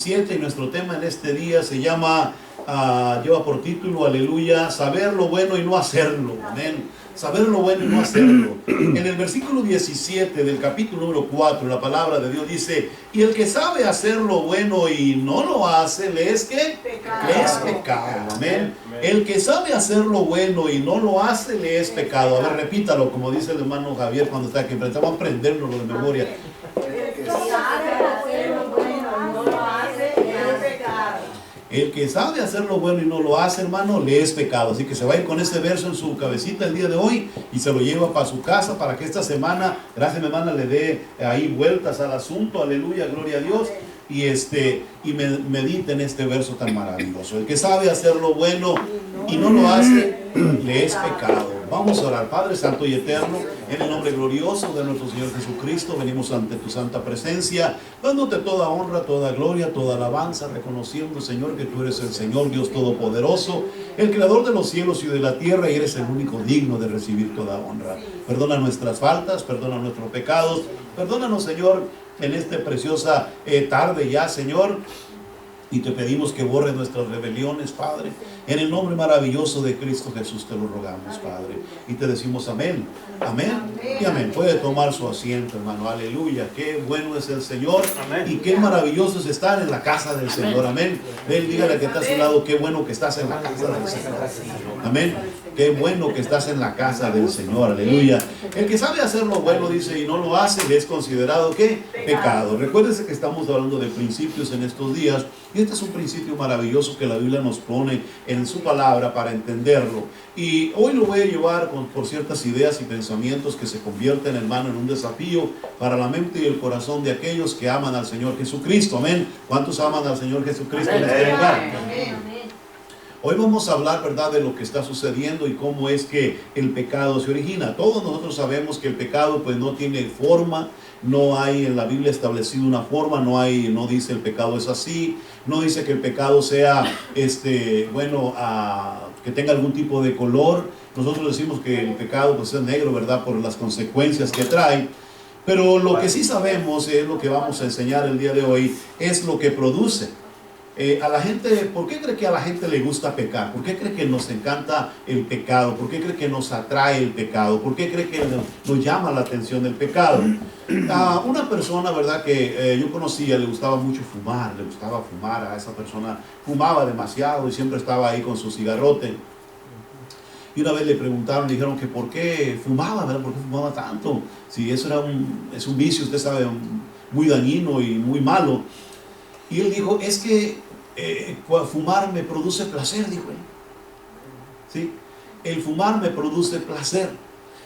7 y nuestro tema en este día se llama, lleva por título, aleluya, saber lo bueno y no hacerlo. Amén. Saber lo bueno y no hacerlo. En el versículo 17 del capítulo número 4, la palabra de Dios dice: y el que sabe hacer lo bueno y no lo hace, ¿le es qué? Pecado. Le es pecado. Amén. El que sabe hacer lo bueno y no lo hace, le es pecado. A ver, repítalo, como dice el hermano Javier cuando está aquí. Vamos a aprendernos de memoria. El que sabe hacer lo bueno y no lo hace, hermano, le es pecado. Así que se va a ir con ese verso en su cabecita el día de hoy y se lo lleva para su casa para que esta semana, gracias mi hermana, le dé ahí vueltas al asunto. Aleluya, gloria a Dios. Y medite en este verso tan maravilloso. El que sabe hacer lo bueno y no lo hace, le es pecado. Vamos a orar. Padre Santo y Eterno, en el nombre glorioso de nuestro Señor Jesucristo, venimos ante tu santa presencia, dándote toda honra, toda gloria, toda alabanza, reconociendo, Señor, que tú eres el Señor Dios Todopoderoso, el Creador de los cielos y de la tierra, y eres el único digno de recibir toda honra. Perdona nuestras faltas, perdona nuestros pecados, perdónanos, Señor, en esta preciosa tarde ya, Señor, y te pedimos que borres nuestras rebeliones, Padre. En el nombre maravilloso de Cristo Jesús te lo rogamos, Padre. Y te decimos amén, amén y amén. Puede tomar su asiento, hermano. Aleluya. Qué bueno es el Señor. Amén. Y qué maravilloso es estar en la casa del Señor. Amén. Ven, dígale que está a su lado, qué bueno que estás en la casa del Señor. Amén. Qué bueno que estás en la casa del Señor. Aleluya. El que sabe hacer lo bueno, dice, y no lo hace, le es considerado, ¿qué? Pecado. Recuérdense que estamos hablando de principios en estos días. Y este es un principio maravilloso que la Biblia nos pone en su palabra para entenderlo. Y hoy lo voy a llevar por ciertas ideas y pensamientos que se convierten, hermano, en un desafío para la mente y el corazón de aquellos que aman al Señor Jesucristo. Amén. ¿Cuántos aman al Señor Jesucristo en este lugar? Amén. Hoy vamos a hablar, ¿verdad?, de lo que está sucediendo y cómo es que el pecado se origina. Todos nosotros sabemos que el pecado pues no tiene forma, no hay en la Biblia establecido una forma, no dice el pecado es así, no dice que el pecado sea, que tenga algún tipo de color. Nosotros decimos que el pecado pues es negro, ¿verdad?, por las consecuencias que trae. Pero lo que sí sabemos es lo que vamos a enseñar el día de hoy, es lo que produce. A la gente, ¿por qué cree que a la gente le gusta pecar? ¿Por qué cree que nos encanta el pecado? ¿Por qué cree que nos atrae el pecado? ¿Por qué cree que nos llama la atención el pecado? Una persona, ¿verdad?, que yo conocía, le gustaba mucho fumar, a esa persona, fumaba demasiado y siempre estaba ahí con su cigarrote. Y una vez le preguntaron, le dijeron que por qué fumaba, ¿verdad? ¿Por qué fumaba tanto? Si eso es un vicio, usted sabe, muy dañino y muy malo. Y él dijo, es que fumar me produce placer, dijo él. ¿Sí? El fumar me produce placer.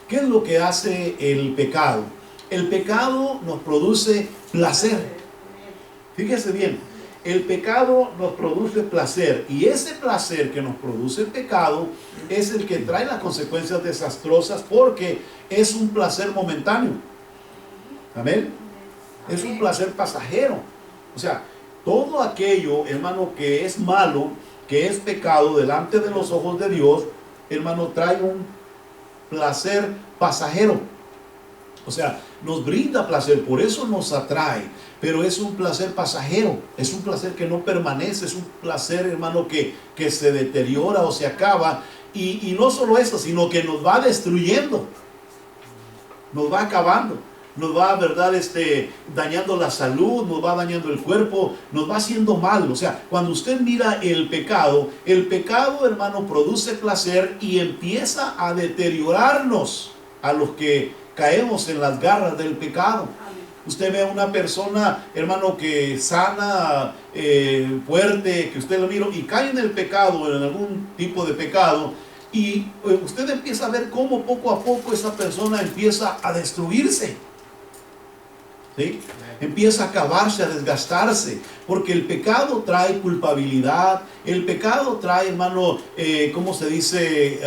¿Qué es lo que hace el pecado? El pecado nos produce placer. Fíjese bien, el pecado nos produce placer, y ese placer que nos produce el pecado es el que trae las consecuencias desastrosas, porque es un placer momentáneo. Amén. Es un placer pasajero. O sea, todo aquello, hermano, que es malo, que es pecado delante de los ojos de Dios, hermano, trae un placer pasajero. O sea, nos brinda placer, por eso nos atrae, pero es un placer pasajero, es un placer que no permanece, es un placer, hermano, que se deteriora o se acaba. Y no solo eso, sino que nos va destruyendo, nos va acabando. Nos va, ¿verdad?, dañando la salud, nos va dañando el cuerpo, nos va haciendo mal. O sea, cuando usted mira el pecado, hermano, produce placer y empieza a deteriorarnos a los que caemos en las garras del pecado. Usted ve a una persona, hermano, que sana, fuerte, que usted lo mira y cae en el pecado, en algún tipo de pecado, y usted empieza a ver cómo poco a poco esa persona empieza a destruirse. ¿Sí? Empieza a acabarse, a desgastarse, porque el pecado trae culpabilidad, el pecado trae, hermano, ¿cómo se dice?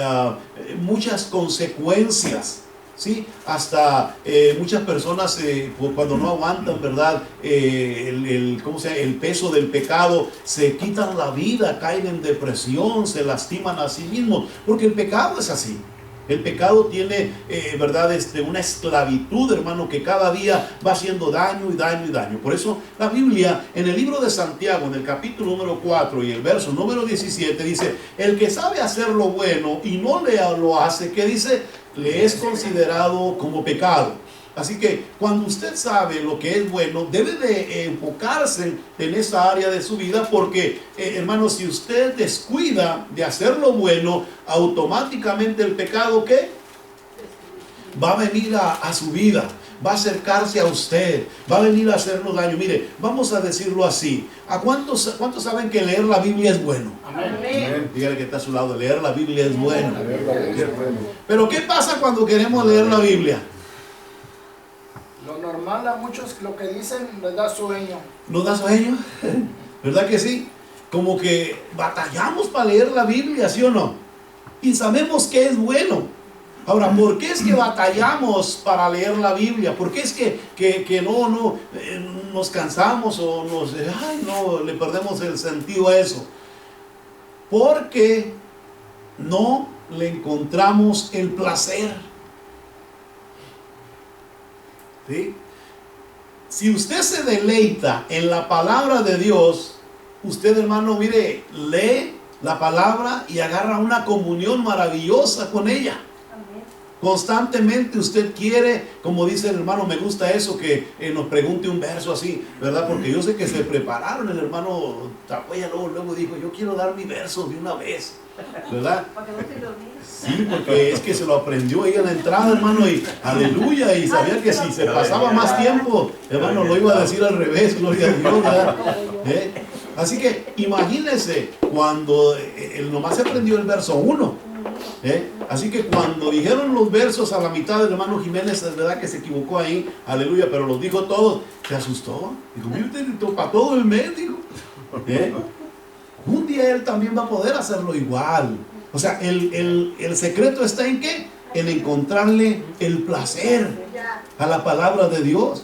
Muchas consecuencias, ¿sí? Hasta muchas personas cuando no aguantan, ¿verdad?, el peso del pecado, se quitan la vida, caen en depresión, se lastiman a sí mismos, porque el pecado es así. El pecado tiene, ¿verdad? Una esclavitud, hermano, que cada día va haciendo daño y daño y daño. Por eso la Biblia, en el libro de Santiago, en el capítulo número 4 y el verso número 17, dice: el que sabe hacer lo bueno y no lo hace, ¿qué dice? Le es considerado como pecado. Así que cuando usted sabe lo que es bueno, debe de enfocarse en esa área de su vida, porque, hermano, si usted descuida de hacer lo bueno, automáticamente el pecado, ¿qué? Va a venir a su vida, va a acercarse a usted, va a venir a hacernos daño. Mire, vamos a decirlo así: ¿a cuántos saben que leer la Biblia es bueno? Amén. Dígale que está a su lado: leer la Biblia es bueno. Pero ¿qué pasa cuando queremos leer la Biblia? Lo normal a muchos lo que dicen les da sueño. ¿Nos da sueño? ¿Verdad que sí? Como que batallamos para leer la Biblia, ¿sí o no? Y sabemos que es bueno. Ahora, ¿por qué es que batallamos para leer la Biblia? ¿Por qué es que no nos cansamos o no le perdemos el sentido a eso? Porque no le encontramos el placer. ¿Sí? Si usted se deleita en la palabra de Dios, usted, hermano, mire, lee la palabra y agarra una comunión maravillosa con ella. Amén. Constantemente usted quiere, como dice el hermano, me gusta eso, que nos pregunte un verso así, ¿verdad? Porque yo sé que se prepararon. El hermano Tapuella luego dijo: yo quiero dar mi verso de una vez, ¿verdad? Sí, porque es que se lo aprendió ahí en la entrada, hermano, y aleluya, y sabía que si se pasaba más tiempo, hermano, lo iba a decir al revés, gloria a Dios, ¿verdad? Así que imagínense cuando él nomás se aprendió el verso 1. Así que cuando dijeron los versos a la mitad, del hermano Jiménez, es verdad que se equivocó ahí, aleluya, pero los dijo todos, se asustó, dijo: mire, para todo el mes, dijo. Un día él también va a poder hacerlo igual. O sea, el secreto está en ¿qué? En encontrarle el placer a la palabra de Dios.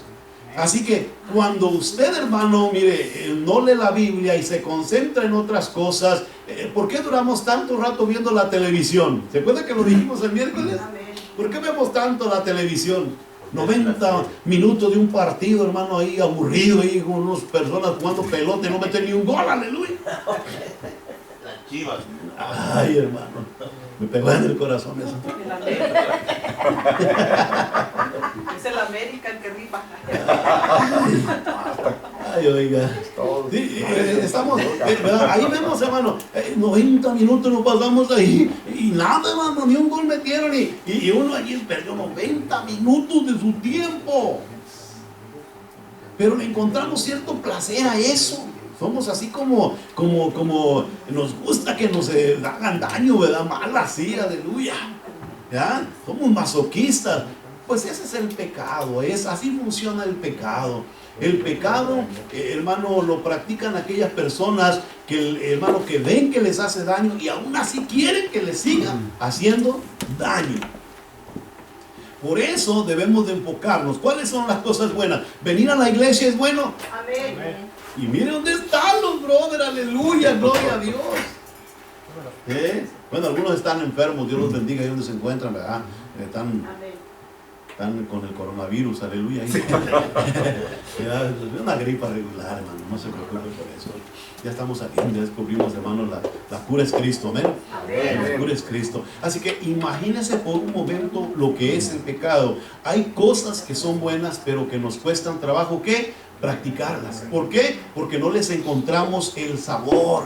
Así que cuando usted, hermano, mire, no lee la Biblia y se concentra en otras cosas, ¿por qué duramos tanto rato viendo la televisión? ¿Se acuerda que lo dijimos el miércoles? ¿Por qué vemos tanto la televisión? 90 minutos de un partido, hermano, ahí aburrido, ahí con unas personas jugando pelota y no meten ni un gol, aleluya. Las Chivas. Ay, hermano, me pegó en el corazón eso. Es el América el que rifa. Ay, oiga. Sí, estamos, ahí vemos, hermano, 90 minutos nos pasamos ahí y nada, hermano, ni un gol metieron y uno allí perdió 90 minutos de su tiempo. Pero le encontramos cierto placer a eso. Somos así como nos gusta que nos hagan daño, ¿verdad? Mal así, aleluya. ¿Ya? Somos masoquistas. Pues ese es el pecado, así funciona el pecado. El pecado, hermano, lo practican aquellas personas que, hermano, que ven que les hace daño y aún así quieren que les siga haciendo daño. Por eso debemos de enfocarnos. ¿Cuáles son las cosas buenas? ¿Venir a la iglesia es bueno? Amén. Y mire dónde están los brothers, aleluya, gloria a Dios. Bueno, algunos están enfermos, Dios los bendiga ahí donde se encuentran, ¿verdad? Están con el coronavirus, aleluya. Es una gripa regular, hermano, no se preocupe por eso. Ya estamos saliendo, ya descubrimos, hermano, la cura es Cristo, amén. La cura es Cristo. Así que imagínense por un momento lo que es el pecado. Hay cosas que son buenas, pero que nos cuestan trabajo, ¿qué? Practicarlas. ¿Por qué? Porque no les encontramos el sabor,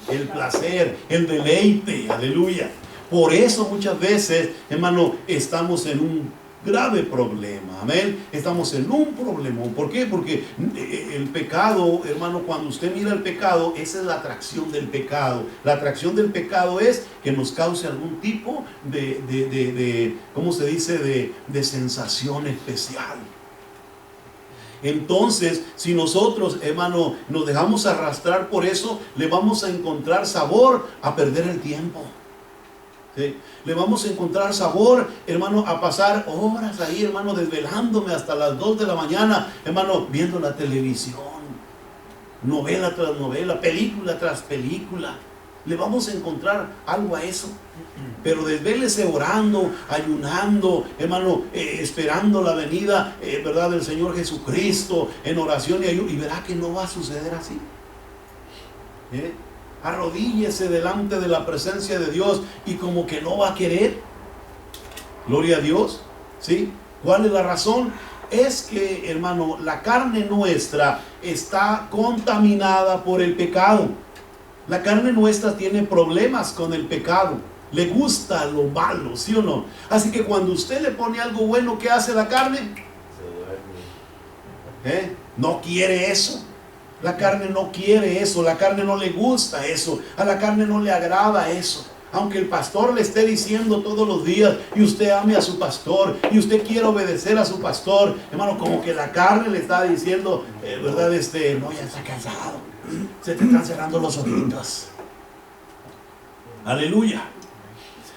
el placer, el deleite, aleluya. Por eso muchas veces, hermano, estamos en un grave problema, amén. Estamos en un problema. ¿Por qué? Porque el pecado, hermano, cuando usted mira el pecado, esa es la atracción del pecado. La atracción del pecado es que nos cause algún tipo de ¿cómo se dice? De sensación especial. Entonces, si nosotros, hermano, nos dejamos arrastrar por eso, le vamos a encontrar sabor a perder el tiempo. ¿Sí? Le vamos a encontrar sabor, hermano, a pasar horas ahí, hermano, desvelándome hasta las 2 de la mañana, hermano, viendo la televisión, novela tras novela, película tras película. le vamos a encontrar algo a eso. Pero desvélese orando, ayunando, hermano, esperando la venida, ¿verdad?, del Señor Jesucristo, en oración y ayuno, y verá que no va a suceder así. Arrodíllese delante de la presencia de Dios y como que no va a querer. Gloria a Dios, ¿sí? ¿Cuál es la razón? Es que, hermano, la carne nuestra está contaminada por el pecado. La carne nuestra tiene problemas con el pecado. Le gusta lo malo, ¿sí o no? Así que cuando usted le pone algo bueno, ¿qué hace la carne? No quiere eso. La carne no quiere eso. La carne no le gusta eso. A la carne no le agrada eso. Aunque el pastor le esté diciendo todos los días y usted ame a su pastor y usted quiere obedecer a su pastor, hermano, como que la carne le está diciendo, ¿verdad? No, ya está cansado. Se te están cerrando los ojitos. Aleluya.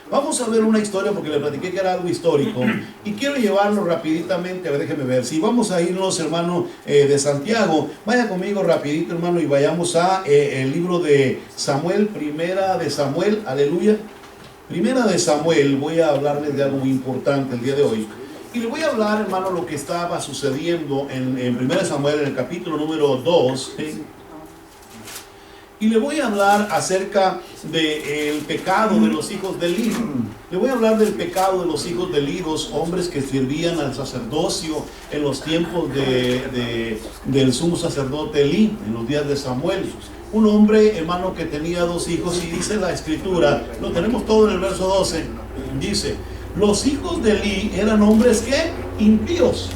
Vamos a ver una historia porque le platiqué que era algo histórico y quiero llevarlo rapiditamente. A ver, déjeme ver. Si vamos a irnos, hermano, de Santiago, vaya conmigo rapidito, hermano, y vayamos a el libro de Samuel, primera de Samuel, aleluya. Primera de Samuel, voy a hablarles de algo muy importante el día de hoy. Y le voy a hablar, hermano, lo que estaba sucediendo en primera de Samuel, en el capítulo número 2, ¿sí? Y le voy a hablar acerca del pecado de los hijos de Eli. Le voy a hablar del pecado de los hijos de Eli, dos hombres que servían al sacerdocio en los tiempos del sumo sacerdote Eli, en los días de Samuel. Un hombre, hermano, que tenía dos hijos, y dice la escritura, lo tenemos todo en el verso 12, dice, los hijos de Eli eran hombres que impíos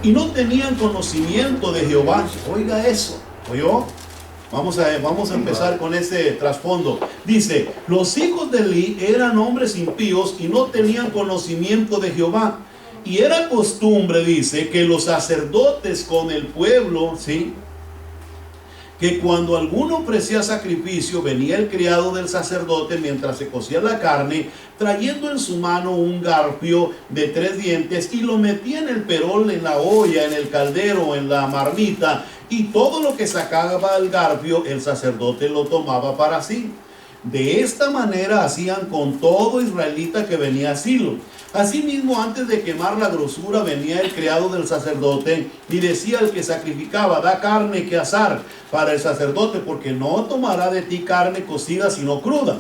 y no tenían conocimiento de Jehová. Oiga eso, ¿oyó? Vamos a empezar con ese trasfondo. Dice, los hijos de Eli eran hombres impíos y no tenían conocimiento de Jehová. Y era costumbre, dice, que los sacerdotes con el pueblo, ¿sí?, que cuando alguno ofrecía sacrificio, venía el criado del sacerdote mientras se cocía la carne, trayendo en su mano un garfio de 3 dientes, y lo metía en el perol, en la olla, en el caldero, en la marmita, y todo lo que sacaba el garfio, el sacerdote lo tomaba para sí. De esta manera hacían con todo israelita que venía a Silo. Asimismo, antes de quemar la grosura, venía el criado del sacerdote y decía al que sacrificaba, da carne que asar para el sacerdote, porque no tomará de ti carne cocida sino cruda.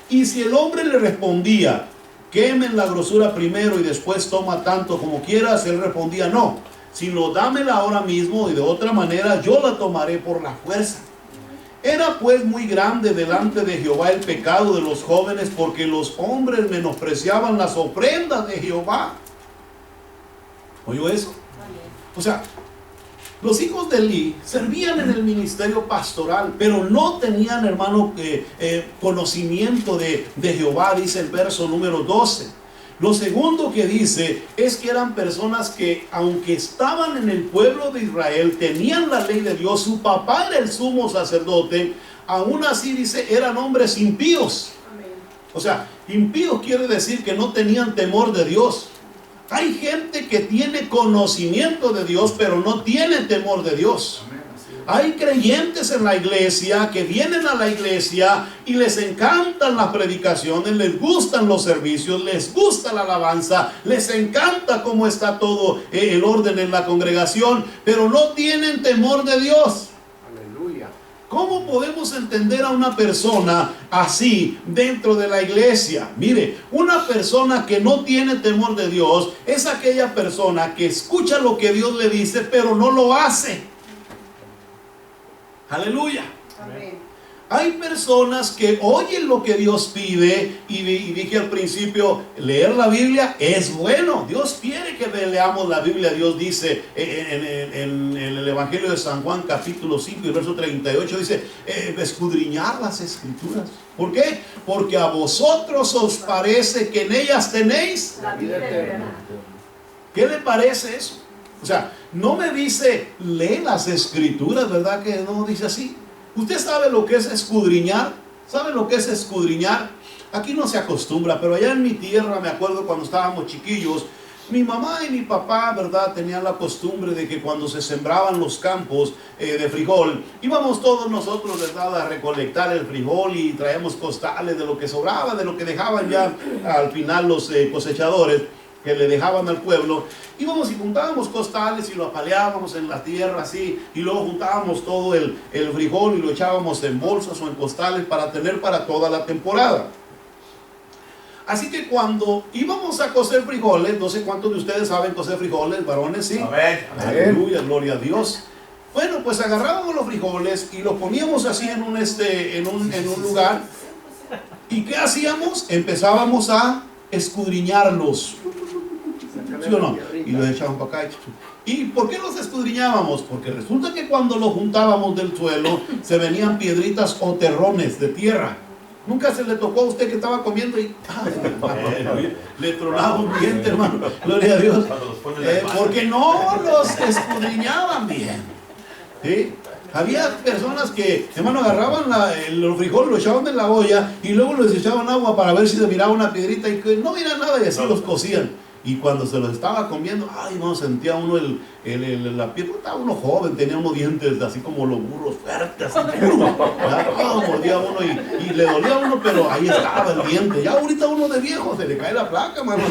Y si el hombre le respondía, quemen la grosura primero y después toma tanto como quieras, él respondía, no, sino dámela ahora mismo, y de otra manera yo la tomaré por la fuerza. Era pues muy grande delante de Jehová el pecado de los jóvenes, porque los hombres menospreciaban las ofrendas de Jehová. ¿Oyó eso? O sea, los hijos de Eli servían en el ministerio pastoral, pero no tenían, hermano, conocimiento de Jehová, dice el verso número 12. Lo segundo que dice es que eran personas que, aunque estaban en el pueblo de Israel, tenían la ley de Dios, su papá era el sumo sacerdote, aún así dice, eran hombres impíos. Amén. O sea, impíos quiere decir que no tenían temor de Dios. Hay gente que tiene conocimiento de Dios, pero no tiene temor de Dios. Amén. Hay creyentes en la iglesia que vienen a la iglesia y les encantan las predicaciones, les gustan los servicios, les gusta la alabanza, les encanta cómo está todo el orden en la congregación, pero no tienen temor de Dios. Aleluya. ¿Cómo podemos entender a una persona así dentro de la iglesia? Mire, una persona que no tiene temor de Dios es aquella persona que escucha lo que Dios le dice, pero no lo hace. Aleluya. Amén. Hay personas que oyen lo que Dios pide, y dije al principio, leer la Biblia es bueno. Dios quiere que leamos la Biblia. Dios dice en el Evangelio de San Juan capítulo 5 y verso 38, dice, escudriñar las escrituras. ¿Por qué? Porque a vosotros os parece que en ellas tenéis la vida eterna. ¿Qué le parece eso? O sea, no me dice, lee las escrituras, ¿verdad que no dice así? ¿Usted sabe lo que es escudriñar? ¿Sabe lo que es escudriñar? Aquí no se acostumbra, pero allá en mi tierra, me acuerdo cuando estábamos chiquillos, Mi mamá y mi papá, ¿verdad?, tenían la costumbre de que cuando se sembraban los campos de frijol, íbamos todos nosotros, ¿verdad?, a recolectar el frijol y traíamos costales de lo que sobraba, de lo que dejaban ya al final los cosechadores, que le dejaban al pueblo. Íbamos y juntábamos costales y lo apaleábamos en la tierra así, y luego juntábamos todo el frijol y lo echábamos en bolsas o en costales para tener para toda la temporada. Así que cuando íbamos a cocer frijoles, no sé cuántos de ustedes saben cocer frijoles, varones, ¿sí? Amén. Aleluya, gloria a Dios. Bueno, pues agarrábamos los frijoles y los poníamos así en un lugar. ¿Y qué hacíamos? Empezábamos a escudriñarlos. ¿Sí o no? Y los echábamos para acá. ¿Y por qué los escudriñábamos? Porque resulta que cuando los juntábamos del suelo, se venían piedritas o terrones de tierra. Nunca se le tocó a usted que estaba comiendo y le tronaba un diente, hermano. Gloria a Dios. Porque no los escudriñaban bien. ¿Sí? Había personas que, hermano, agarraban los frijoles, los echaban en la olla y luego les echaban agua para ver si se miraba una piedrita y que no miraba nada, y así los cocían. Y cuando se los estaba comiendo, ay, no, sentía uno la piel, estaba uno joven, tenía unos dientes así como los burros fuertes, así duro, mordía uno y le dolía a uno, pero ahí estaba el diente. Ya ahorita uno de viejo se le cae la placa, mano.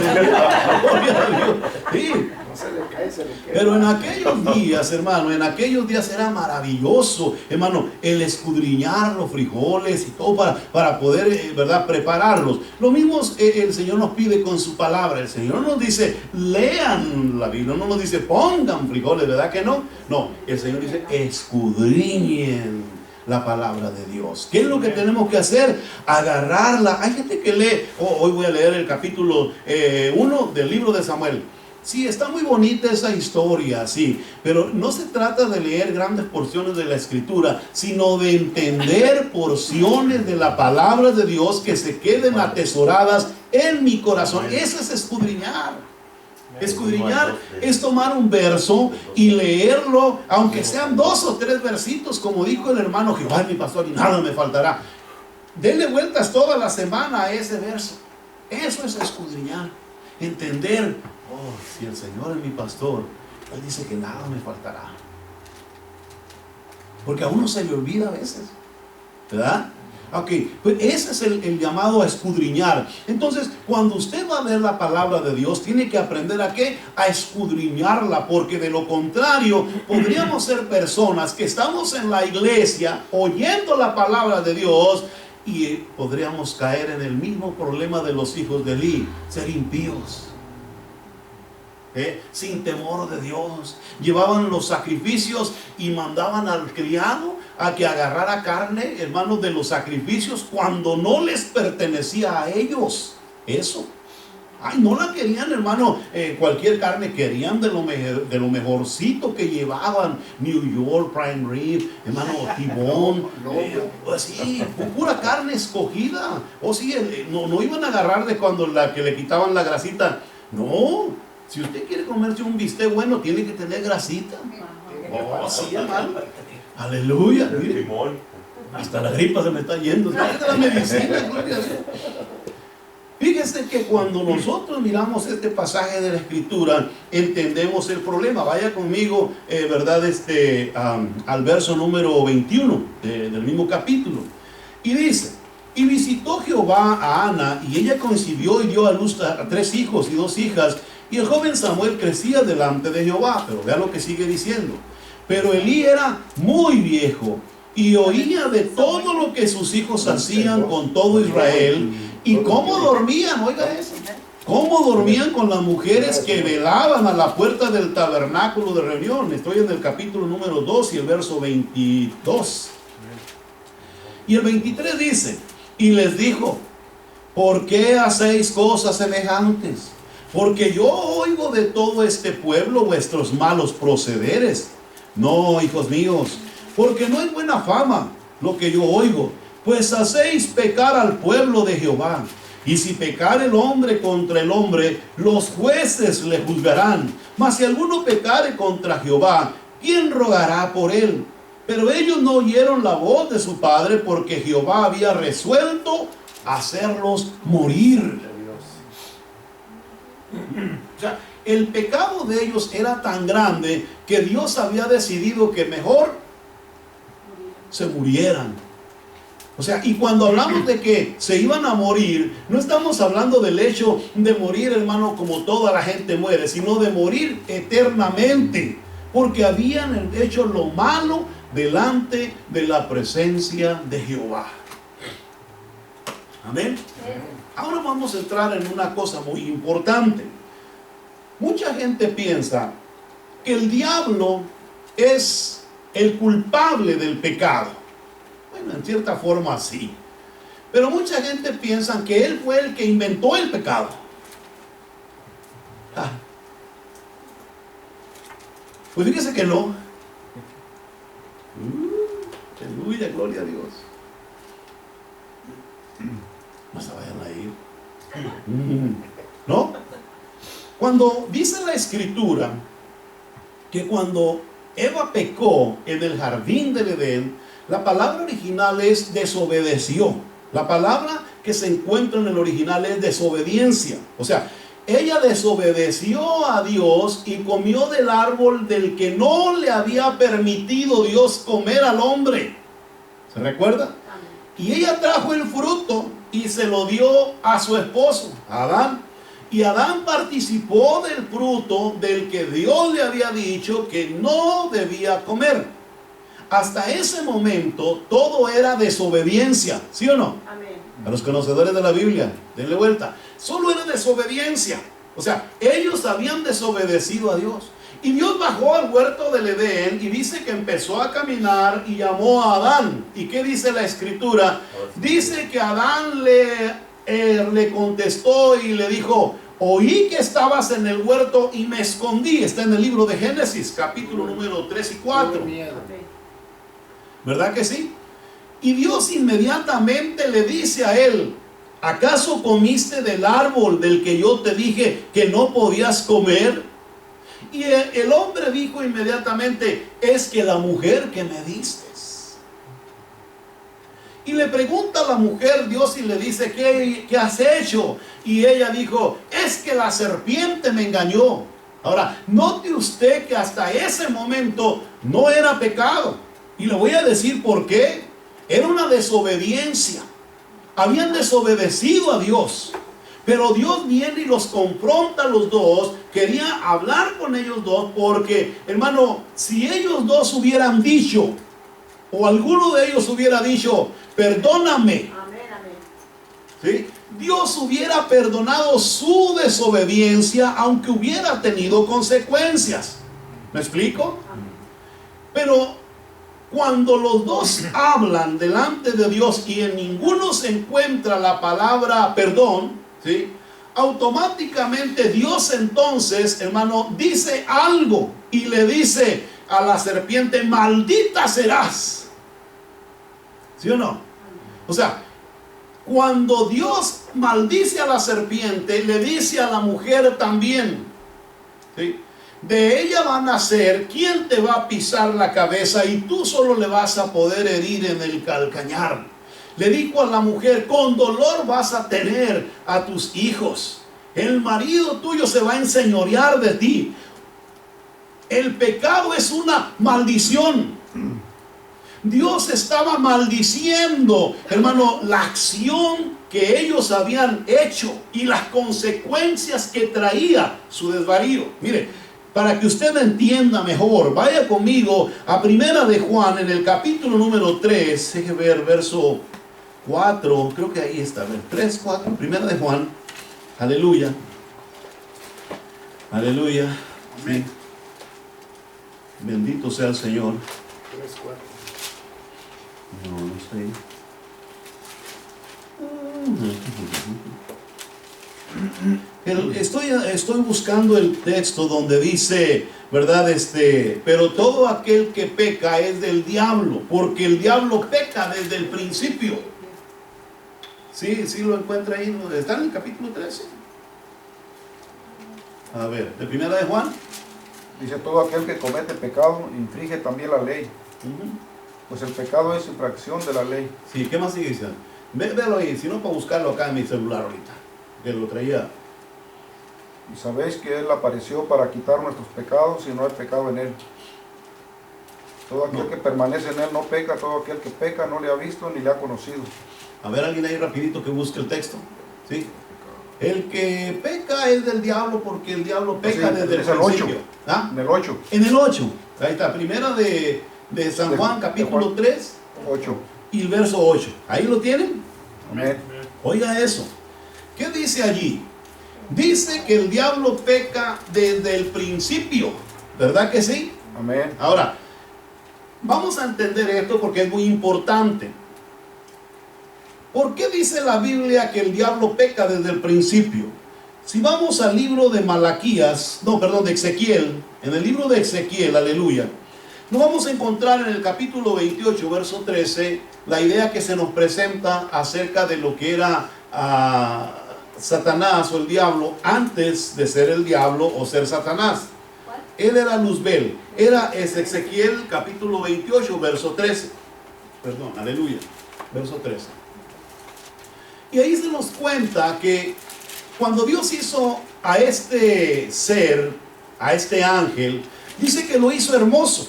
Sí. Se le cae, se le queda. Pero en aquellos días, hermano, en aquellos días era maravilloso, hermano, el escudriñar los frijoles y todo para poder, ¿verdad?, prepararlos. Lo mismo el Señor nos pide con su palabra. El Señor nos dice, lean la Biblia, no nos dice, pongan frijoles, ¿verdad que no? No, el Señor dice, escudriñen la palabra de Dios. ¿Qué es lo que tenemos que hacer? Agarrarla. Hay gente que lee, hoy voy a leer el capítulo 1 del libro de Samuel. Sí, está muy bonita esa historia, sí, pero no se trata de leer grandes porciones de la Escritura, sino de entender porciones de la palabra de Dios que se queden atesoradas en mi corazón. Eso es escudriñar. Escudriñar es tomar un verso y leerlo, aunque sean 2 o 3 versitos, como dijo el hermano Jehová es mi pastor y nada me faltará. Denle vueltas toda la semana a ese verso. Eso es escudriñar, entender. Oh, si el Señor es mi pastor, Él dice que nada me faltará. Porque a uno se le olvida a veces, ¿verdad? Ok, pues ese es el llamado a escudriñar. Entonces, cuando usted va a ver la palabra de Dios, tiene que aprender a ¿qué? A escudriñarla, porque de lo contrario, podríamos ser personas que estamos en la iglesia oyendo la palabra de Dios y podríamos caer en el mismo problema de los hijos de Eli, ser impíos. Sin temor de Dios, llevaban los sacrificios y mandaban al criado a que agarrara carne, hermanos, de los sacrificios cuando no les pertenecía a ellos. Eso, ay, no la querían, hermano, cualquier carne, querían de lo mejorcito que llevaban. New York, prime rib, hermano, tibón, pues sí, pura carne escogida. O sí, no iban a agarrar de cuando la que le quitaban la grasita. No. Si usted quiere comerse un bistec bueno, tiene que tener grasita. Oh, sí, hermano. Aleluya. Mire, hasta la gripa se me está yendo. Es la medicina, gloria a Dios. Fíjese que cuando nosotros miramos este pasaje de la Escritura, entendemos el problema. Vaya conmigo, ¿verdad? Al verso número 21 del mismo capítulo. Y dice: y visitó Jehová a Ana, y ella concibió y dio a luz a 3 hijos y 2 hijas. Y el joven Samuel crecía delante de Jehová. Pero vea lo que sigue diciendo. Pero Elí era muy viejo y oía de todo lo que sus hijos hacían con todo Israel. Y cómo dormían, oiga eso. Cómo dormían con las mujeres que velaban a la puerta del tabernáculo de reunión. Estoy en el capítulo número 2 y el verso 22. Y el 23 dice: y les dijo: ¿por qué hacéis cosas semejantes? Porque yo oigo de todo este pueblo vuestros malos procederes. No, hijos míos, porque no es buena fama lo que yo oigo, pues hacéis pecar al pueblo de Jehová. Y si pecar el hombre contra el hombre, los jueces le juzgarán. Mas si alguno pecare contra Jehová, ¿quién rogará por él? Pero ellos no oyeron la voz de su padre, porque Jehová había resuelto hacerlos morir. O sea, el pecado de ellos era tan grande que Dios había decidido que mejor se murieran. O sea, y cuando hablamos de que se iban a morir, no estamos hablando del hecho de morir, hermano, como toda la gente muere, sino de morir eternamente, porque habían hecho lo malo delante de la presencia de Jehová. Amén. Ahora vamos a entrar en una cosa muy importante. Mucha gente piensa que el diablo es el culpable del pecado. Bueno, en cierta forma sí. Pero mucha gente piensa que él fue el que inventó el pecado. Pues fíjese que no. Aleluya, gloria a Dios. No se vayan a ir. ¿No? Cuando dice la escritura que cuando Eva pecó en el jardín del Edén, la palabra original es desobedeció. La palabra que se encuentra en el original es desobediencia. O sea, ella desobedeció a Dios y comió del árbol del que no le había permitido Dios comer al hombre. ¿Se recuerda? Y ella trajo el fruto y se lo dio a su esposo, a Adán. Y Adán participó del fruto del que Dios le había dicho que no debía comer. Hasta ese momento todo era desobediencia, ¿sí o no? Amén. A los conocedores de la Biblia, denle vuelta. Solo era desobediencia. O sea, ellos habían desobedecido a Dios. Y Dios bajó al huerto del Edén y dice que empezó a caminar y llamó a Adán. ¿Y qué dice la escritura? Dice que Adán le contestó y le dijo: oí que estabas en el huerto y me escondí. Está en el libro de Génesis, capítulo número 3 y 4. ¿Verdad que sí? Y Dios inmediatamente le dice a él: ¿acaso comiste del árbol del que yo te dije que no podías comer? Y el hombre dijo inmediatamente: es que la mujer que me diste. Y le pregunta a la mujer Dios y le dice: ¿qué has hecho? Y ella dijo: es que la serpiente me engañó. Ahora, note usted que hasta ese momento no era pecado. Y le voy a decir por qué. Era una desobediencia. Habían desobedecido a Dios. Pero Dios viene y los confronta a los dos. Quería hablar con ellos dos porque, hermano, si ellos dos hubieran dicho, o alguno de ellos hubiera dicho: perdóname, Amén, amén. ¿sí? Dios hubiera perdonado su desobediencia, aunque hubiera tenido consecuencias. ¿Me explico? Pero cuando los dos hablan delante de Dios y en ninguno se encuentra la palabra perdón, ¿sí?, automáticamente Dios entonces, hermano, dice algo y le dice a la serpiente: maldita serás. ¿Sí o no? O sea, cuando Dios maldice a la serpiente, le dice a la mujer también, ¿sí?, de ella va a nacer quien te va a pisar la cabeza y tú solo le vas a poder herir en el calcañar. Le dijo a la mujer: con dolor vas a tener a tus hijos. El marido tuyo se va a enseñorear de ti. El pecado es una maldición. Dios estaba maldiciendo, hermano, la acción que ellos habían hecho y las consecuencias que traía su desvarío. Mire, para que usted entienda mejor, vaya conmigo a Primera de Juan, en el capítulo número 3, deje ver, verso 4, creo que ahí está, 3, 4, Primera de Juan, aleluya, aleluya, amén. Bendito sea el Señor. 3, 4. No sé. Estoy buscando el texto donde dice, ¿verdad? Pero todo aquel que peca es del diablo, porque el diablo peca desde el principio. Sí, sí lo encuentra ahí, está en el capítulo 13. A ver, de Primera de Juan. Dice: todo aquel que comete pecado infringe también la ley, pues el pecado es infracción de la ley. Sí, ¿qué más sigue diciendo? Véalo ahí, si no, para buscarlo acá en mi celular ahorita, que lo traía. Y sabéis que Él apareció para quitar nuestros pecados y no hay pecado en Él. Todo aquel que permanece en Él no peca, todo aquel que peca no le ha visto ni le ha conocido. A ver, alguien ahí rapidito que busque el texto. ¿Sí? El que peca es del diablo porque el diablo peca desde el principio. ¿Ah? En el 8. En el 8. Ahí está, primera de San Juan, capítulo 3 8. y el verso 8. ¿Ahí lo tienen? Amén. Oiga eso. ¿Qué dice allí? Dice que el diablo peca desde el principio. ¿Verdad que sí? Amén. Ahora, vamos a entender esto porque es muy importante. ¿Por qué dice la Biblia que el diablo peca desde el principio? Si vamos al libro de de Ezequiel, en el libro de Ezequiel, aleluya, nos vamos a encontrar en el capítulo 28, verso 13, la idea que se nos presenta acerca de lo que era Satanás o el diablo antes de ser el diablo o ser Satanás. Él era Luzbel, es Ezequiel capítulo 28, verso 13. Perdón, aleluya, verso 13. Y ahí se nos cuenta que cuando Dios hizo a este ser, a este ángel, dice que lo hizo hermoso.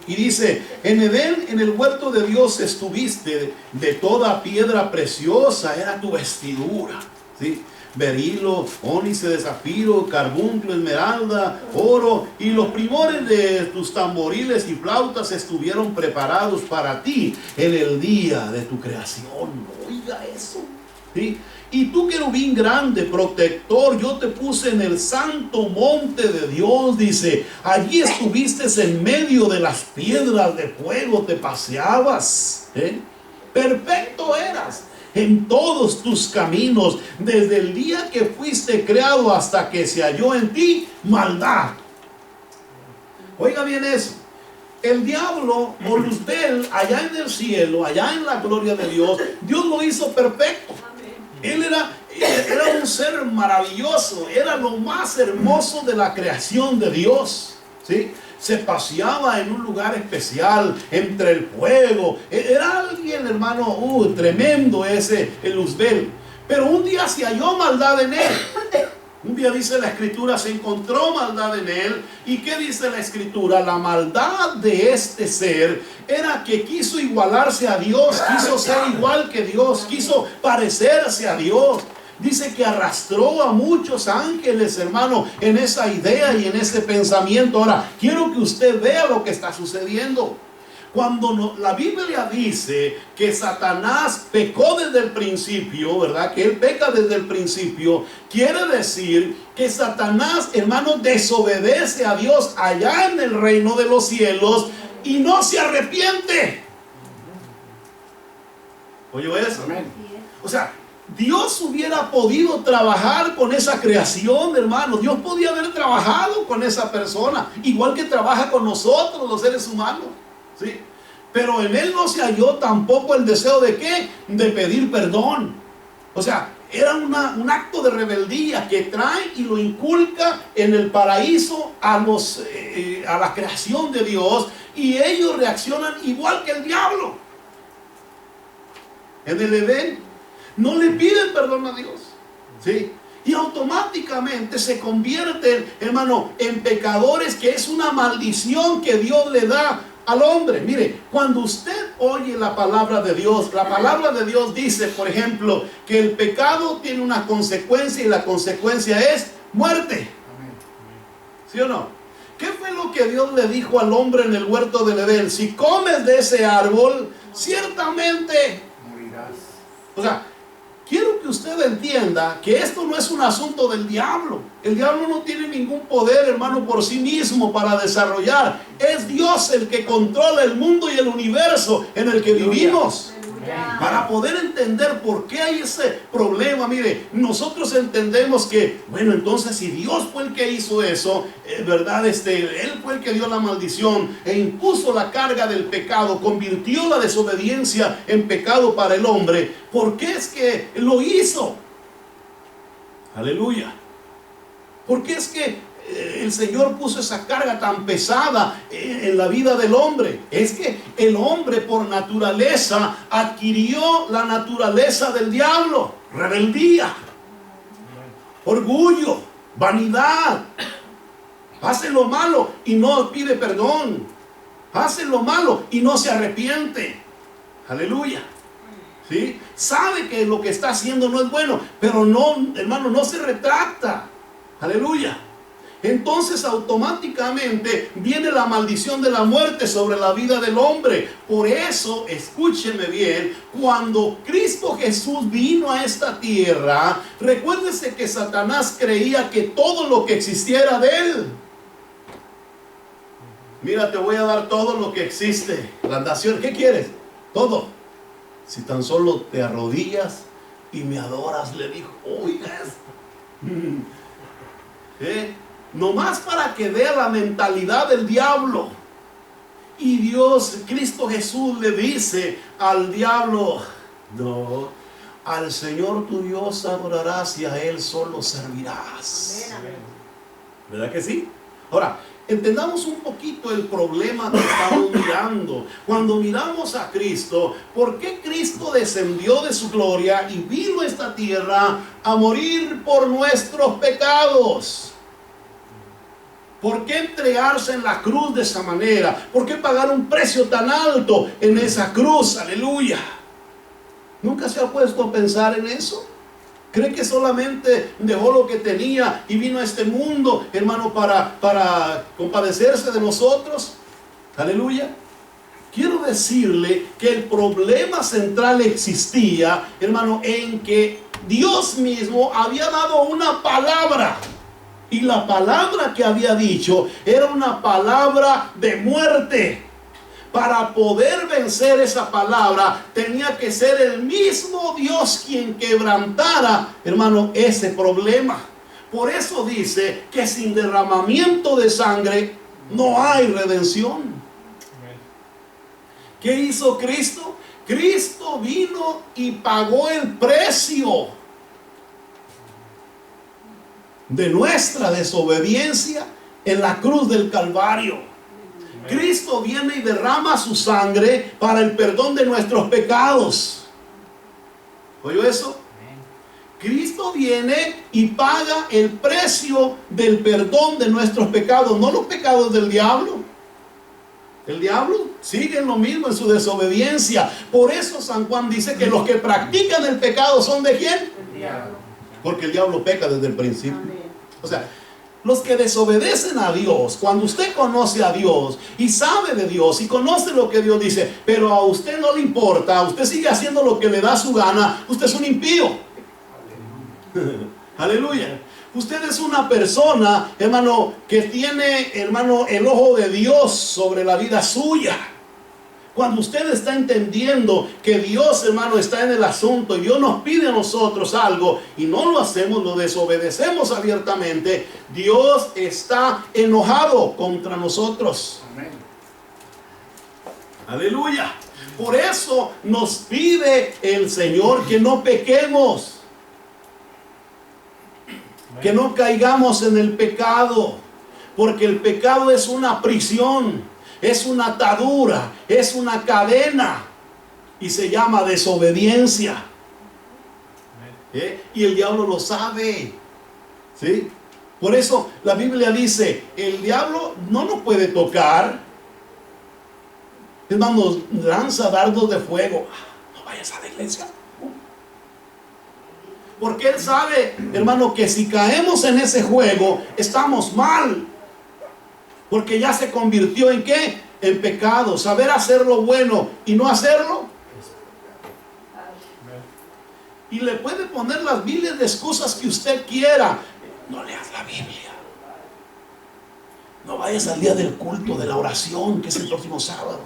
Y dice, en Edén, en el huerto de Dios estuviste, de toda piedra preciosa era tu vestidura, ¿sí? Berilo, ónice de zafiro, carbunclo, esmeralda, oro, y los primores de tus tamboriles y flautas estuvieron preparados para ti en el día de tu creación. Oiga eso, ¿sí? Y tú, querubín grande, protector, yo te puse en el santo monte de Dios, dice, allí estuviste en medio de las piedras de fuego, te paseabas, perfecto eras en todos tus caminos, desde el día que fuiste creado hasta que se halló en ti maldad. Oiga bien eso. El diablo o Luzbel, allá en el cielo, allá en la gloria de Dios, Dios lo hizo perfecto. Él era un ser maravilloso, era lo más hermoso de la creación de Dios, ¿sí? Se paseaba en un lugar especial, entre el fuego. Era alguien, hermano, tremendo ese, el Luzbel. Pero un día se halló maldad en él. Un día dice la escritura, se encontró maldad en él. ¿Y qué dice la escritura? La maldad de este ser era que quiso igualarse a Dios, quiso ser igual que Dios, quiso parecerse a Dios. Dice que arrastró a muchos ángeles, hermano, en esa idea y en ese pensamiento. Ahora, quiero que usted vea lo que está sucediendo. Cuando la Biblia dice que Satanás pecó desde el principio, ¿verdad? Que él peca desde el principio, quiere decir que Satanás, hermano, desobedece a Dios allá en el reino de los cielos y no se arrepiente. ¿Oyó eso? Amén. O sea, Dios hubiera podido trabajar con esa creación, hermano. Dios podía haber trabajado con esa persona, igual que trabaja con nosotros, los seres humanos, ¿sí? Pero en él no se halló tampoco el deseo de ¿qué? De pedir perdón. O sea, era un acto de rebeldía que trae y lo inculca en el paraíso a la creación de Dios, y ellos reaccionan igual que el diablo. En el Edén no le piden perdón a Dios, ¿sí? Y automáticamente se convierten, hermano, en pecadores, que es una maldición que Dios le da al hombre. Mire, cuando usted oye la palabra de Dios dice, por ejemplo, que el pecado tiene una consecuencia y la consecuencia es muerte. ¿Sí o no? ¿Qué fue lo que Dios le dijo al hombre en el huerto del Edén? Si comes de ese árbol, ciertamente Morirás. O sea, quiero que usted entienda que esto no es un asunto del diablo. El diablo no tiene ningún poder, hermano, por sí mismo para desarrollar. Es Dios el que controla el mundo y el universo en el que vivimos. Para poder entender por qué hay ese problema, mire, nosotros entendemos que, bueno, entonces si Dios fue el que hizo eso, ¿verdad? Él fue el que dio la maldición e impuso la carga del pecado, convirtió la desobediencia en pecado para el hombre. ¿Por qué es que lo hizo? Aleluya. ¿Por qué es que el Señor puso esa carga tan pesada en la vida del hombre? Es que el hombre por naturaleza adquirió la naturaleza del diablo: rebeldía, orgullo, vanidad. Hace lo malo y no pide perdón. Hace lo malo y no se arrepiente. Aleluya. ¿Sí? Sabe que lo que está haciendo no es bueno, pero no, hermano, no se retracta. Aleluya. Entonces automáticamente viene la maldición de la muerte sobre la vida del hombre. Por eso, escúcheme bien, cuando Cristo Jesús vino a esta tierra, recuérdese que Satanás creía que todo lo que existiera de él. Mira, te voy a dar todo lo que existe. La nación, ¿qué quieres? Todo. Si tan solo te arrodillas y me adoras, le dijo. Oigas. Nomás para que vea la mentalidad del diablo. Y Dios, Cristo Jesús le dice al diablo: no, al Señor tu Dios adorarás y a Él solo servirás. ¿Verdad que sí? Ahora, entendamos un poquito el problema que estamos mirando. Cuando miramos a Cristo, ¿por qué Cristo descendió de su gloria y vino a esta tierra a morir por nuestros pecados? ¿Por qué entregarse en la cruz de esa manera? ¿Por qué pagar un precio tan alto en esa cruz? Aleluya. ¿Nunca se ha puesto a pensar en eso? ¿Cree que solamente dejó lo que tenía y vino a este mundo, hermano, para compadecerse de nosotros? Aleluya. Quiero decirle que el problema central existía, hermano, en que Dios mismo había dado una palabra. Y la palabra que había dicho era una palabra de muerte. Para poder vencer esa palabra, tenía que ser el mismo Dios quien quebrantara, hermano, ese problema. Por eso dice que sin derramamiento de sangre no hay redención. ¿Qué hizo Cristo? Cristo vino y pagó el precio de nuestra desobediencia en la cruz del Calvario. Cristo viene y derrama su sangre para el perdón de nuestros pecados. ¿Oyó eso? Cristo viene y paga el precio del perdón de nuestros pecados, no los pecados del diablo. El diablo sigue en lo mismo, en su desobediencia. Por eso San Juan dice que los que practican el pecado son ¿de quién? El diablo. Porque el diablo peca desde el principio. O sea, los que desobedecen a Dios, cuando usted conoce a Dios y sabe de Dios y conoce lo que Dios dice, pero a usted no le importa, usted sigue haciendo lo que le da su gana, usted es un impío. Aleluya. Usted es una persona, hermano, que tiene, hermano, el ojo de Dios sobre la vida suya. Cuando usted está entendiendo que Dios, hermano, está en el asunto y Dios nos pide a nosotros algo y no lo hacemos, lo desobedecemos abiertamente, Dios está enojado contra nosotros. Amén. Aleluya. Por eso nos pide el Señor que no pequemos, que no caigamos en el pecado, porque el pecado es una prisión. Es una atadura, es una cadena y se llama desobediencia. Y el diablo lo sabe. ¿Sí? Por eso la Biblia dice, el diablo no nos puede tocar. Hermanos, lanza dardos de fuego. No vayas a la iglesia. Porque él sabe, hermano, que si caemos en ese juego, estamos mal. Porque ya se convirtió en ¿qué? En pecado. Saber hacer lo bueno y no hacerlo. Y le puede poner las miles de excusas que usted quiera. No leas la Biblia. No vayas al día del culto, de la oración, que es el próximo sábado.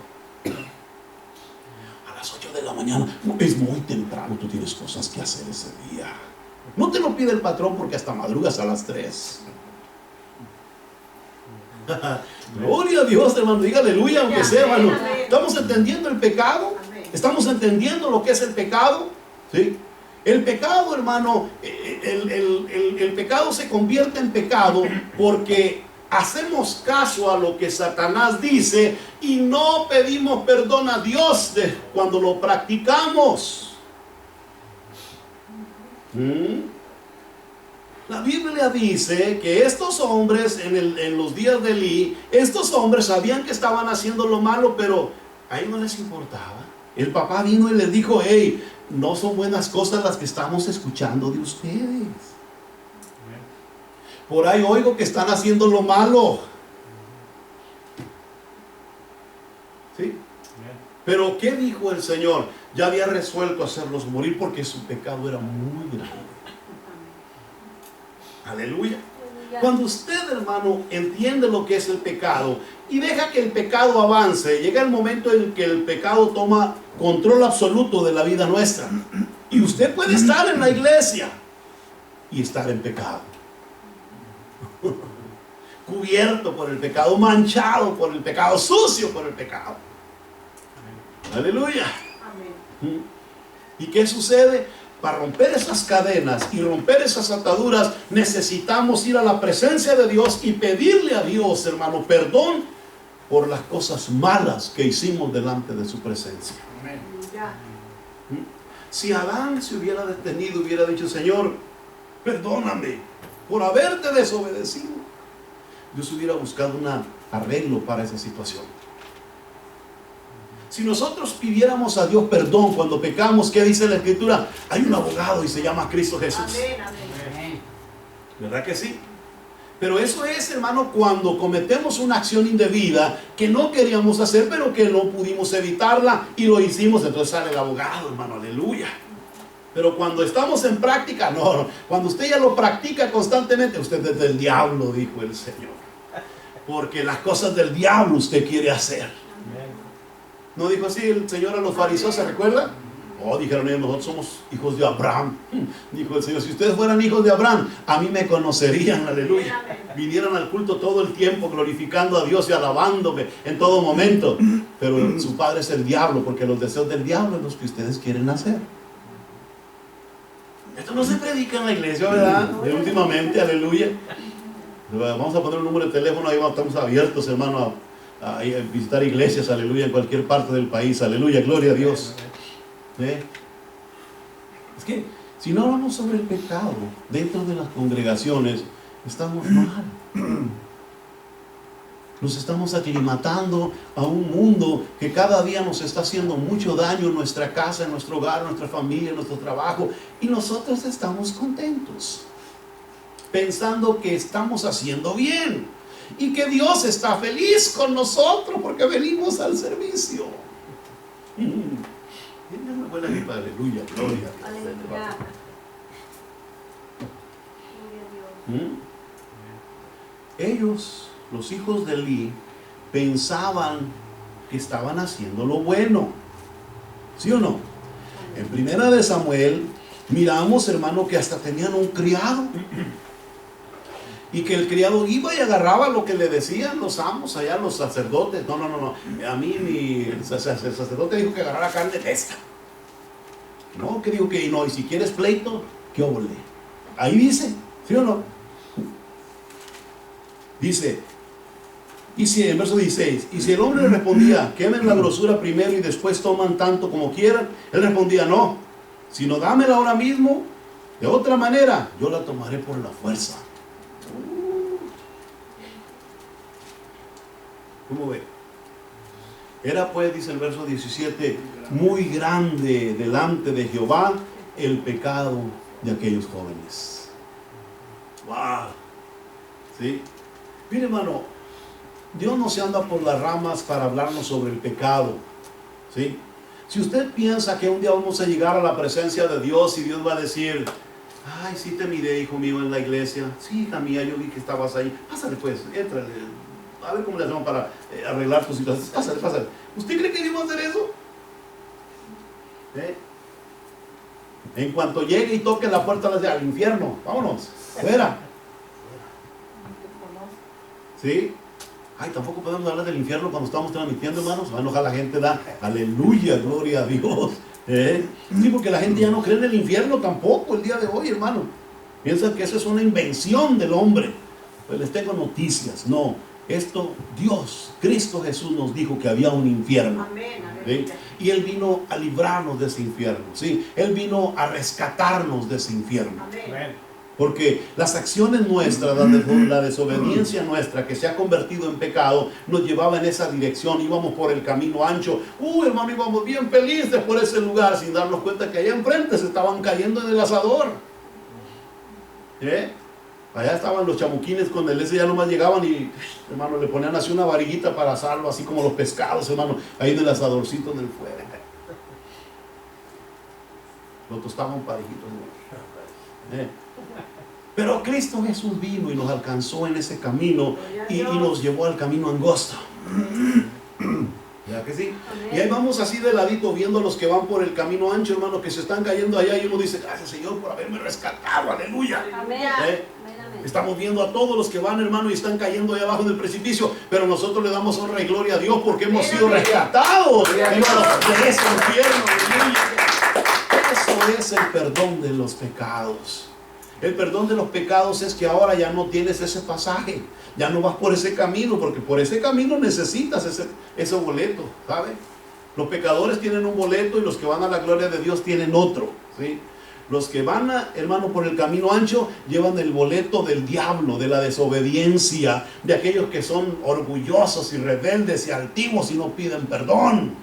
A las 8 de la mañana. No, es muy temprano, tú tienes cosas que hacer ese día. No te lo pide el patrón porque hasta madrugas a las 3. Gloria a Dios, hermano, diga aleluya, aunque sea, hermano. ¿Estamos entendiendo el pecado? ¿Estamos entendiendo lo que es el pecado? ¿Sí? El pecado, hermano, el pecado se convierte en pecado porque hacemos caso a lo que Satanás dice y no pedimos perdón a Dios cuando lo practicamos. La Biblia dice que estos hombres en los días de Elí, estos hombres sabían que estaban haciendo lo malo, pero a ellos no les importaba. El papá vino y les dijo: hey, no son buenas cosas las que estamos escuchando de ustedes. Por ahí oigo que están haciendo lo malo. ¿Sí? Pero ¿qué dijo el Señor? Ya había resuelto hacerlos morir porque su pecado era muy grande. Aleluya. Cuando usted, hermano, entiende lo que es el pecado y deja que el pecado avance, llega el momento en que el pecado toma control absoluto de la vida nuestra. Y usted puede estar en la iglesia y estar en pecado. Cubierto por el pecado, manchado por el pecado, sucio por el pecado. Aleluya. Amén. ¿Y qué sucede? Para romper esas cadenas y romper esas ataduras, necesitamos ir a la presencia de Dios y pedirle a Dios, hermano, perdón por las cosas malas que hicimos delante de su presencia. Amén. Ya. Si Adán se hubiera detenido, hubiera dicho: Señor, perdóname por haberte desobedecido, Dios hubiera buscado un arreglo para esa situación. Si nosotros pidiéramos a Dios perdón cuando pecamos, ¿qué dice la Escritura? Hay un abogado y se llama Cristo Jesús. Amén, amén. ¿Verdad que sí? Pero eso es, hermano, cuando cometemos una acción indebida que no queríamos hacer, pero que no pudimos evitarla y lo hicimos, entonces sale el abogado, hermano, aleluya. Pero cuando estamos en práctica, no. Cuando usted ya lo practica constantemente, usted es del diablo, dijo el Señor. Porque las cosas del diablo usted quiere hacer. ¿No dijo así el Señor a los fariseos, se recuerda? Oh, dijeron ellos: nosotros somos hijos de Abraham. Dijo el Señor: si ustedes fueran hijos de Abraham, a mí me conocerían, aleluya. Vinieran al culto todo el tiempo glorificando a Dios y alabándome en todo momento. Pero su padre es el diablo, porque los deseos del diablo es los que ustedes quieren hacer. Esto no se predica en la iglesia, ¿verdad? Últimamente, aleluya. Vamos a poner un número de teléfono, ahí estamos abiertos, hermano, a visitar iglesias, aleluya, en cualquier parte del país, aleluya, gloria a Dios. Es que si no hablamos sobre el pecado dentro de las congregaciones, estamos mal. Nos estamos aclimatando a un mundo que cada día nos está haciendo mucho daño en nuestra casa, en nuestro hogar, en nuestra familia, en nuestro trabajo, y nosotros estamos contentos, pensando que estamos haciendo bien y que Dios está feliz con nosotros porque venimos al servicio. Denle una buena gripa, aleluya, gloria a Dios. Aleluya. Gloria a Dios. Ellos, los hijos de Elí, pensaban que estaban haciendo lo bueno. ¿Sí o no? En Primera de Samuel miramos, hermano, que hasta tenían un criado. Y que el criado iba y agarraba lo que le decían los amos allá, los sacerdotes. No. A mí el sacerdote dijo que agarrara carne de esta. No, que dijo que no. Y si quieres pleito, ¿qué óvole? Ahí dice, ¿sí o no? Dice, y si en verso 16, y si el hombre respondía: quemen la grosura primero y después toman tanto como quieran, él respondía: no, sino dámela ahora mismo, de otra manera yo la tomaré por la fuerza. ¿Cómo ve? Era pues, dice el verso 17, muy grande delante de Jehová el pecado de aquellos jóvenes. ¡Wow! ¿Sí? Mire, hermano, Dios no se anda por las ramas para hablarnos sobre el pecado. ¿Sí? Si usted piensa que un día vamos a llegar a la presencia de Dios y Dios va a decir: ay, sí te miré, hijo mío, en la iglesia. Sí, hija mía, yo vi que estabas ahí. Pásale pues, éntrale. A ver cómo le hacemos para arreglar tu situación. Pásale. ¿Usted cree que Dios va a hacer eso? En cuanto llegue y toque la puerta al infierno, vámonos, fuera. ¿Sí? Ay, tampoco podemos hablar del infierno cuando estamos transmitiendo, hermanos. Va a enojar la gente, da aleluya, gloria a Dios. Sí, porque la gente ya no cree en el infierno tampoco el día de hoy, hermano. Piensan que eso es una invención del hombre. Pues les tengo noticias. No, esto Dios, Cristo Jesús nos dijo que había un infierno. Amén, ¿Sí? Y Él vino a librarnos de ese infierno. ¿Sí? Él vino a rescatarnos de ese infierno. amén. Porque las acciones nuestras, la desobediencia nuestra que se ha convertido en pecado, nos llevaba en esa dirección. Íbamos por el camino ancho. Hermano, íbamos bien felices por ese lugar sin darnos cuenta que allá enfrente se estaban cayendo en el asador. Allá estaban los chamuquines con el ese, ya nomás llegaban y, hermano, le ponían así una varillita para asarlo, así como los pescados, hermano, ahí en el asadorcito en el fuego. Lo tostaban parejitos, hermano. Pero Cristo Jesús vino y nos alcanzó en ese camino y nos llevó al camino angosto. ¿Verdad que sí? Amén. Y ahí vamos así de ladito viendo a los que van por el camino ancho, hermano, que se están cayendo allá y uno dice, gracias Señor por haberme rescatado, aleluya. Amén. Amén. Estamos viendo a todos los que van, hermano, y están cayendo allá abajo del precipicio, pero nosotros le damos honra y gloria a Dios porque hemos sido rescatados, hermano, de ese infierno, aleluya. Eso es el perdón de los pecados. El perdón de los pecados es que ahora ya no tienes ese pasaje, ya no vas por ese camino, porque por ese camino necesitas ese boleto, ¿sabes? Los pecadores tienen un boleto y los que van a la gloria de Dios tienen otro, ¿sí? Los que van, hermano, por el camino ancho llevan el boleto del diablo, de la desobediencia, de aquellos que son orgullosos y rebeldes y altivos y no piden perdón.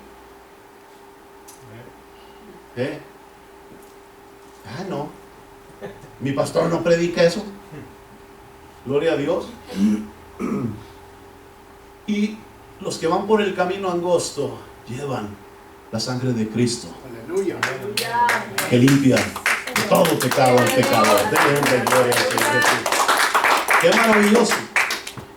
No. Mi pastor no predica eso. Gloria a Dios. Y los que van por el camino angosto llevan la sangre de Cristo, Aleluya. que limpia de todo pecado al pecador. Denle gloria al Señor Jesús. Qué maravilloso.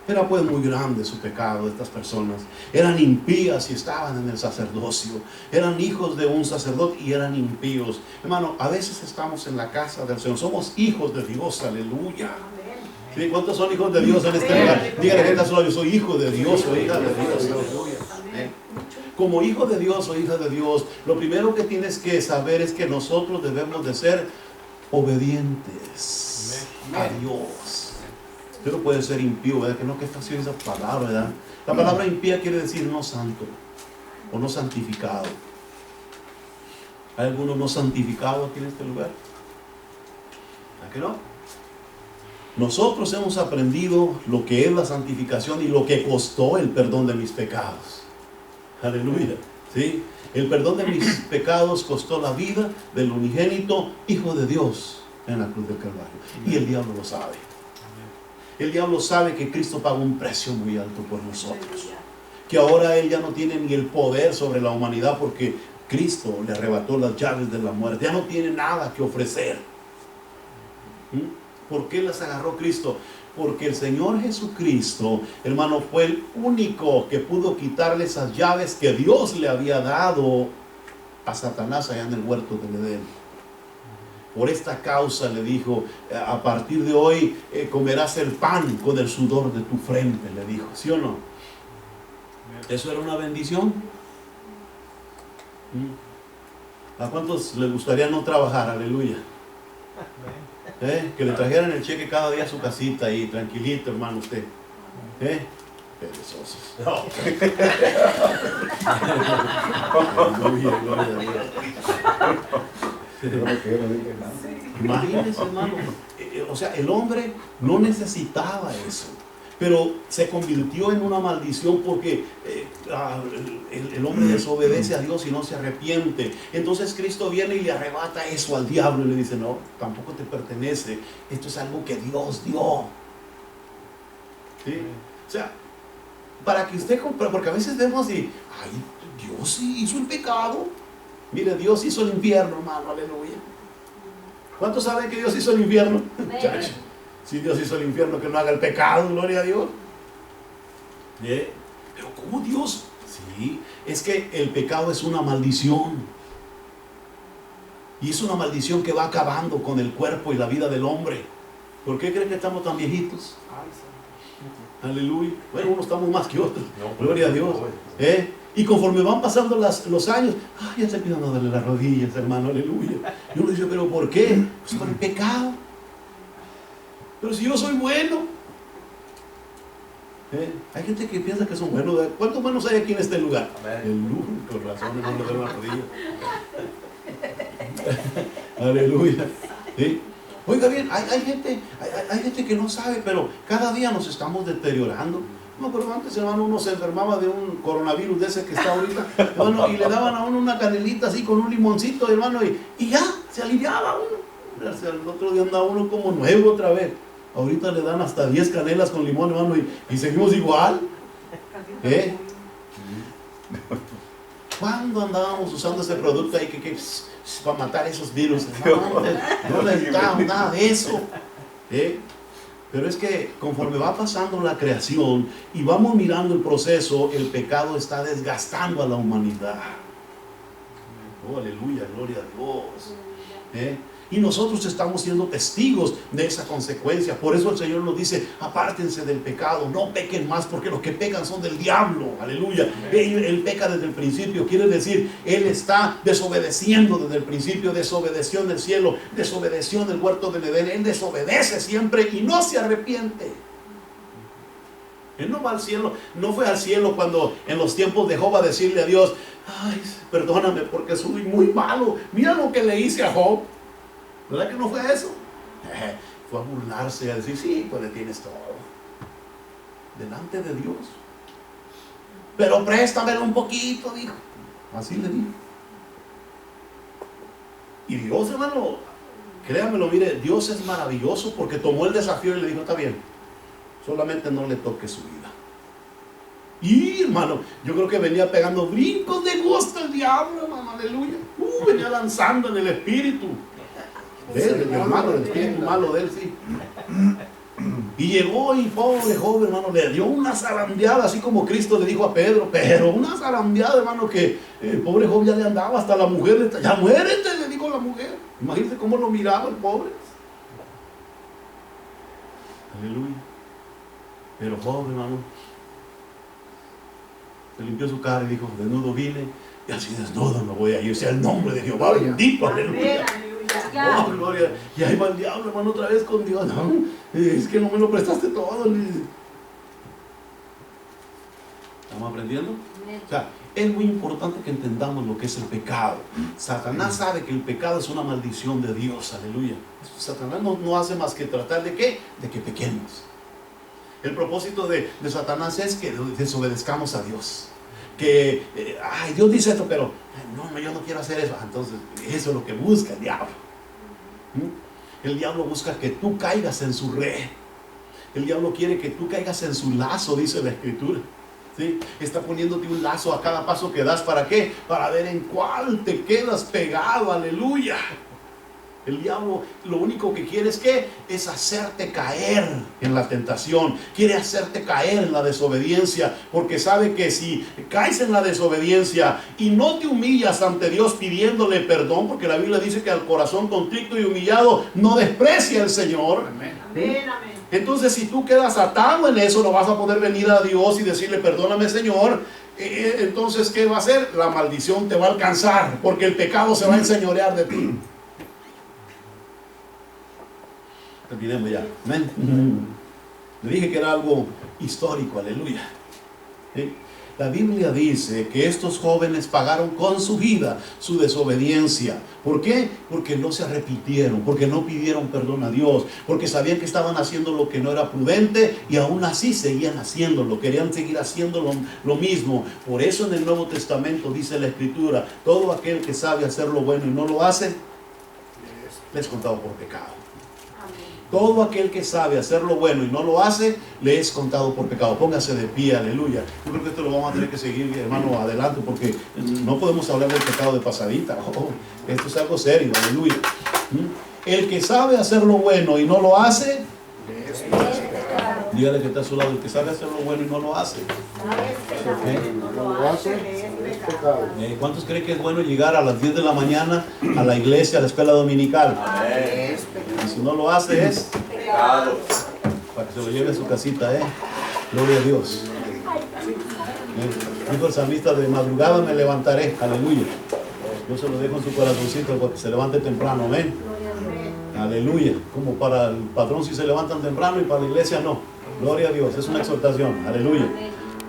Era pues muy grande su pecado. Estas personas eran impías y estaban en el sacerdocio. Eran hijos de un sacerdote y eran impíos. Hermano, a veces estamos en la casa del Señor. Somos hijos de Dios, aleluya. ¿Sí? ¿Cuántos son hijos de Dios en este lugar? Dígale gente a su lado, yo soy hijo de Dios o hija de Dios, aleluya. Como hijo de Dios o hija de Dios, lo primero que tienes que saber es que nosotros debemos de ser obedientes a Dios. Usted no puede ser impío, ¿verdad? Que no, qué fácil esa palabra, ¿verdad? La palabra impía quiere decir no santo o no santificado. ¿Hay alguno no santificado aquí en este lugar? ¿A qué no? Nosotros hemos aprendido lo que es la santificación y lo que costó el perdón de mis pecados. Aleluya. ¿Sí? El perdón de mis pecados costó la vida del unigénito Hijo de Dios en la cruz del Calvario. Y el diablo lo sabe. El diablo sabe que Cristo pagó un precio muy alto por nosotros. Que ahora Él ya no tiene ni el poder sobre la humanidad porque Cristo le arrebató las llaves de la muerte. Ya no tiene nada que ofrecer. ¿Por qué las agarró Cristo? Porque el Señor Jesucristo, hermano, fue el único que pudo quitarle esas llaves que Dios le había dado a Satanás allá en el huerto del Edén. Por esta causa le dijo, a partir de hoy comerás el pan con el sudor de tu frente, le dijo, ¿sí o no? ¿Eso era una bendición? ¿A cuántos les gustaría no trabajar? Aleluya. Que le trajeran el cheque cada día a su casita y tranquilito, hermano, usted. Perezosos. No. Aleluya, gloria a Dios. Imagínense, hermano, o sea, el hombre no necesitaba eso, pero se convirtió en una maldición porque el hombre desobedece a Dios y no se arrepiente. Entonces Cristo viene y le arrebata eso al diablo y le dice, no, tampoco te pertenece, esto es algo que Dios dio. ¿Sí? O sea, para que usted compre, porque a veces vemos y, ay, Dios hizo el pecado. Mire, Dios hizo el infierno, hermano, aleluya. ¿Cuántos saben que Dios hizo el infierno? Chacho, si Dios hizo el infierno, que no haga el pecado, gloria a Dios. Pero ¿cómo Dios? Sí, es que el pecado es una maldición. Y es una maldición que va acabando con el cuerpo y la vida del hombre. ¿Por qué creen que estamos tan viejitos? Aleluya. Bueno, unos estamos más que otros. Gloria a Dios. Y conforme van pasando los años, ya se empiezan a darle las rodillas, hermano, aleluya. Y uno dice, ¿pero por qué? Pues por el pecado. Pero si yo soy bueno. Hay gente que piensa que son buenos. ¿Cuántos buenos hay aquí en este lugar? El único razón no le doy las rodillas. Aleluya. ¿Sí? Oiga bien, hay gente que no sabe, pero cada día nos estamos deteriorando. No, pero antes, hermano, uno se enfermaba de un coronavirus de ese que está ahorita, hermano, y le daban a uno una canelita así con un limoncito, hermano, y ya, se aliviaba uno. El otro día andaba uno como nuevo otra vez. Ahorita le dan hasta 10 canelas con limón, hermano, y seguimos igual. ¿Cuándo andábamos usando ese producto ahí para matar esos virus? No necesitábamos nada de eso. Pero es que conforme va pasando la creación y vamos mirando el proceso, el pecado está desgastando a la humanidad. Oh, aleluya, gloria a Dios. Y nosotros estamos siendo testigos de esa consecuencia. Por eso el Señor nos dice: apártense del pecado, no pequen más, porque los que pecan son del diablo. Aleluya. Él peca desde el principio, quiere decir, él está desobedeciendo desde el principio. Desobedeció en el cielo, desobedeció en el huerto del Edén. Él desobedece siempre y no se arrepiente. Él no va al cielo, no fue al cielo cuando en los tiempos de Job a decirle a Dios: ay, perdóname porque soy muy malo, mira lo que le hice a Job. ¿Verdad que no fue eso? Fue a burlarse, a decir: sí, pues le tienes todo delante de Dios. Pero préstamelo un poquito, dijo. Así le dijo. Y Dios, hermano, créamelo, mire, Dios es maravilloso, porque tomó el desafío y le dijo: está bien, solamente no le toque su vida. Y, hermano, yo creo que venía pegando brincos de gusto el diablo, hermano, aleluya. Venía lanzando en el espíritu. El hermano, el espíritu malo de él, sí. Y llegó, y pobre Job, hermano, le dio una zarandeada, así como Cristo le dijo a Pedro, pero una zarandeada, hermano, que el pobre Job ya le andaba, hasta la mujer, ya muérete, le dijo la mujer. Imagínense cómo lo miraba el pobre. Aleluya. Pero Job, hermano, se limpió su cara y dijo: desnudo vine, y así desnudo no voy a ir. Sea el nombre de Jehová bendito, aleluya. Oh, gloria. Y ahí va el diablo, hermano, otra vez con Dios. No, es que no me lo prestaste todo. ¿Estamos aprendiendo? O sea, es muy importante que entendamos lo que es el pecado. Satanás sabe que el pecado es una maldición de Dios, aleluya. Satanás no hace más que tratar de ¿qué? De que pequemos. El propósito de Satanás es que desobedezcamos a Dios. Que, ay, Dios dice esto, pero no, yo no quiero hacer eso. Entonces, eso es lo que busca el diablo. El diablo busca que tú caigas en su red. El diablo quiere que tú caigas en su lazo, dice la Escritura. ¿Sí? Está poniéndote un lazo a cada paso que das. ¿Para qué? Para ver en cuál te quedas pegado, aleluya. El diablo lo único que quiere es ¿qué? Es hacerte caer en la tentación. Quiere hacerte caer en la desobediencia, porque sabe que si caes en la desobediencia y no te humillas ante Dios pidiéndole perdón, porque la Biblia dice que al corazón contrito y humillado no desprecia el Señor. Amén. Amén, amén. Entonces, si tú quedas atado en eso, no vas a poder venir a Dios y decirle: perdóname, Señor. Entonces, ¿qué va a hacer? La maldición te va a alcanzar, porque el pecado se va a enseñorear de ti. Terminemos ya. Amén. Le dije que era algo histórico, aleluya. ¿Sí? La Biblia dice que estos jóvenes pagaron con su vida su desobediencia. ¿Por qué? Porque no se arrepintieron, porque no pidieron perdón a Dios, porque sabían que estaban haciendo lo que no era prudente y aún así seguían haciéndolo, querían seguir haciendo lo mismo. Por eso en el Nuevo Testamento dice la Escritura: todo aquel que sabe hacer lo bueno y no lo hace, le es contado por pecado. Todo aquel que sabe hacer lo bueno y no lo hace, le es contado por pecado. Póngase de pie, aleluya. Yo creo que esto lo vamos a tener que seguir, hermano, adelante, porque no podemos hablar del pecado de pasadita. Oh, esto es algo serio, aleluya. El que sabe hacer lo bueno y no lo hace, dígale que está a su lado: el que sabe hacer lo bueno y no lo hace. ¿Cuántos creen que es bueno llegar a las 10 de la mañana a la iglesia, a la escuela dominical? Y si no lo hace es Pecado. para que se lo lleve a su casita, gloria a Dios. Dijo el salmista: de madrugada me levantaré, aleluya. Yo se lo dejo en su corazoncito para que se levante temprano, amén. Aleluya. Como para el patrón si se levantan temprano y para la iglesia no. Gloria a Dios, es una exhortación, aleluya.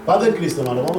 Padre Cristo, hermano, vamos